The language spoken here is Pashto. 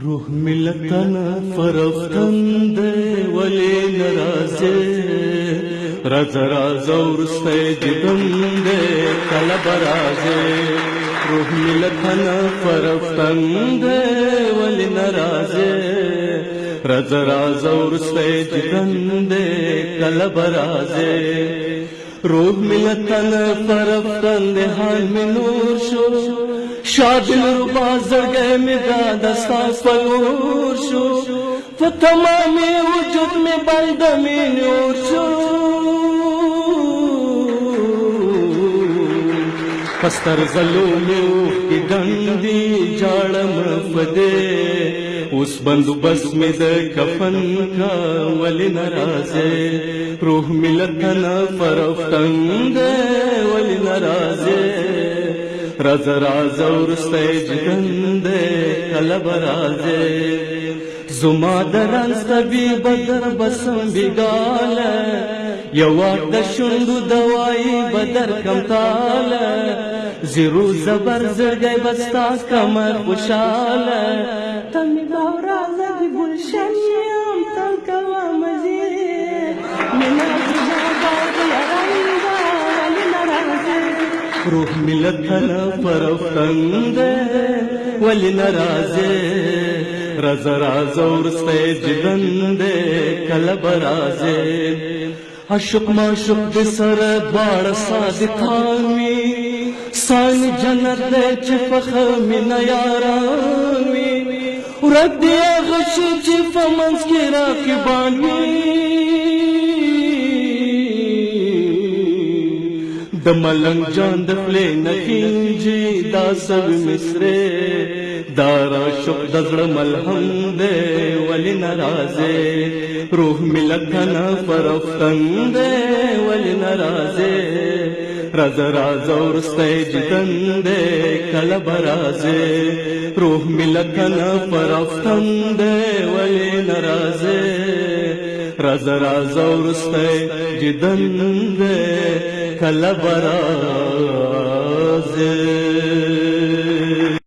روح ملتنا فرفتن دے ولی نرازے رز راز اور سجدن دے قلب رازے روح ملتنا فرفتن دے ولی نرازے رز راز اور سجدن دے قلب رازے روح ملتنا فرفتن دے حال میں نور شو شادل ربا زرگے میں دستا فلور شو فتمامی وجود میں بلد میں نور شو پستر ظلومیو کی گندی جاڑم فدے اس بندوبست میں دے کفن کا ولی نرازے روح ملتنا فرفتن دے ولی نرازے رز راز اور سجدن دے قلب رازے زما درنس طبی بدر بسم بگال یواک دشندو دوائی بدر کم تال زیرو زبر زرگئی بستا کمر خوشال تمی باورا زدی گلشنیم تل کوا مزید منا زجابا یرنگا ولی نرازے روح ملتنا فرفتن دے ولی نرازے رز راز اور سجدن دے قلب رازے عشق معشوق دے سر باڑ صادقان وی سان جنت دے چی فخر من یاران وی رد دے غشی چی فمنز کی راکبان وی د ملنگ جان د خلی نخینجی دا سب مصرے دارا شک دزڑ ملہم دے ولی نرازے روح ملتنا فرفتن دے ولی نرازے رز راز اور سجدن دے قلب رازے روح ملتنا فرفتن دے ولی نرازے رز راز اور سجدن دے قلب رازے